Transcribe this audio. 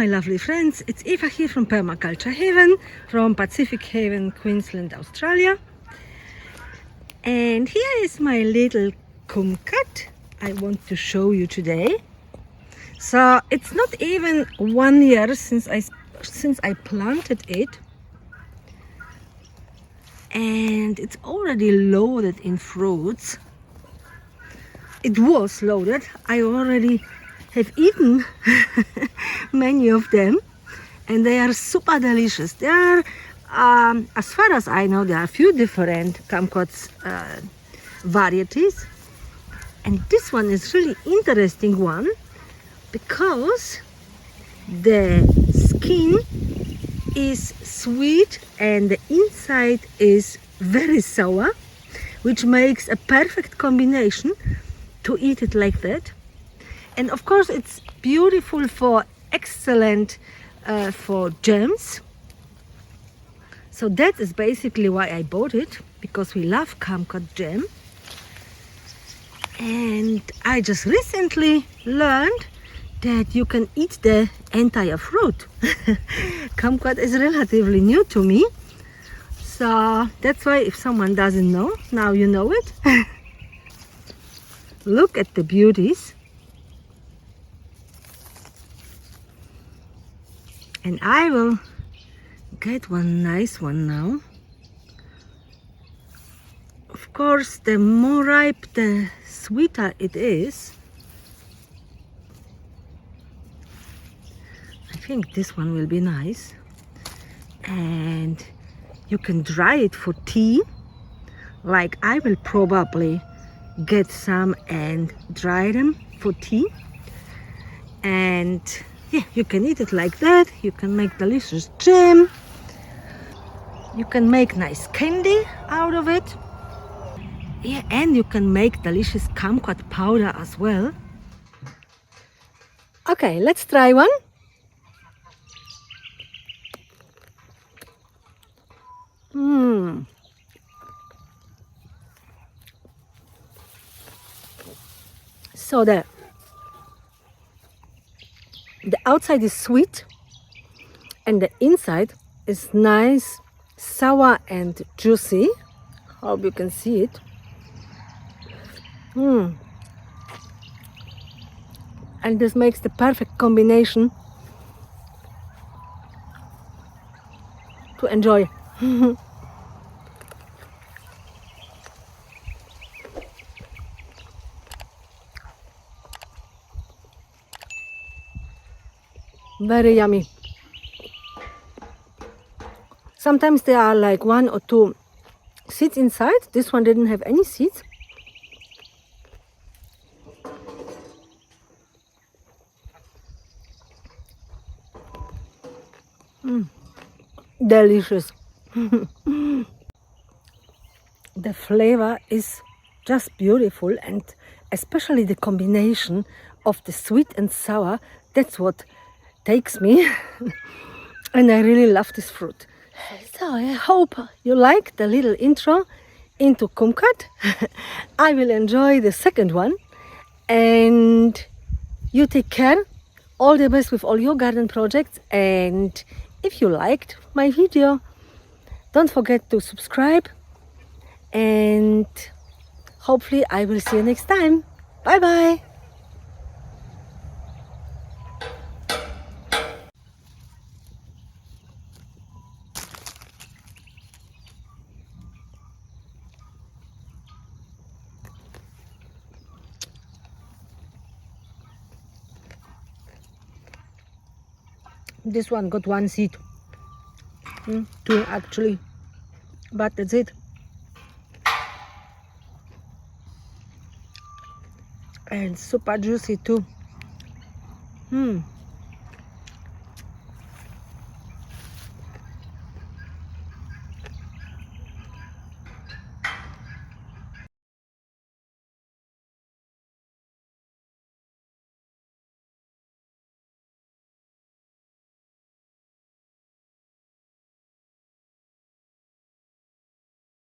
my lovely friends, it's Eva here from Permaculture Haven, from Pacific Haven, Queensland, Australia. And here is my little Kumquat I want to show you today. So it's not even 1 year since I planted it, and it's already loaded in fruits. It was loaded. I already have eaten many of them, and they are super delicious. There are, as far as I know, there are a few different Kumquats varieties, and this one is really interesting one because the skin is sweet and the inside is very sour, which makes a perfect combination to eat it like that. And of course it's beautiful for excellent for jams. So that is basically why I bought it, because we love Kumquat jam. And I just recently learned that you can eat the entire fruit. Kumquat is relatively new to me, so that's why if someone doesn't know, now you know it. Look at the beauties. And I will get one nice one now. Of course, the more ripe, the sweeter it is. I think this one will be nice. And you can dry it for tea. Like I will probably get some and dry them for tea. And yeah, you can eat it like that. You can make delicious jam. You can make nice candy out of it. Yeah, and you can make delicious Kumquat powder as well. Okay, let's try one. So the outside is sweet and the inside is nice, sour and juicy. Hope you can see it. And this makes the perfect combination to enjoy. Very yummy. Sometimes there are like 1 or 2 seeds inside. This one didn't have any seeds. Delicious. The flavor is just beautiful, and especially the combination of the sweet and sour, that's what takes me. And I really love this fruit. So I hope you like the little intro into Kumquat. I will enjoy the second one, and you take care. All the best with all your garden projects, and if you liked my video, don't forget to subscribe, and hopefully I will see you next time. Bye bye. This one got 1 seed, 2 actually, but that's it. And super juicy too.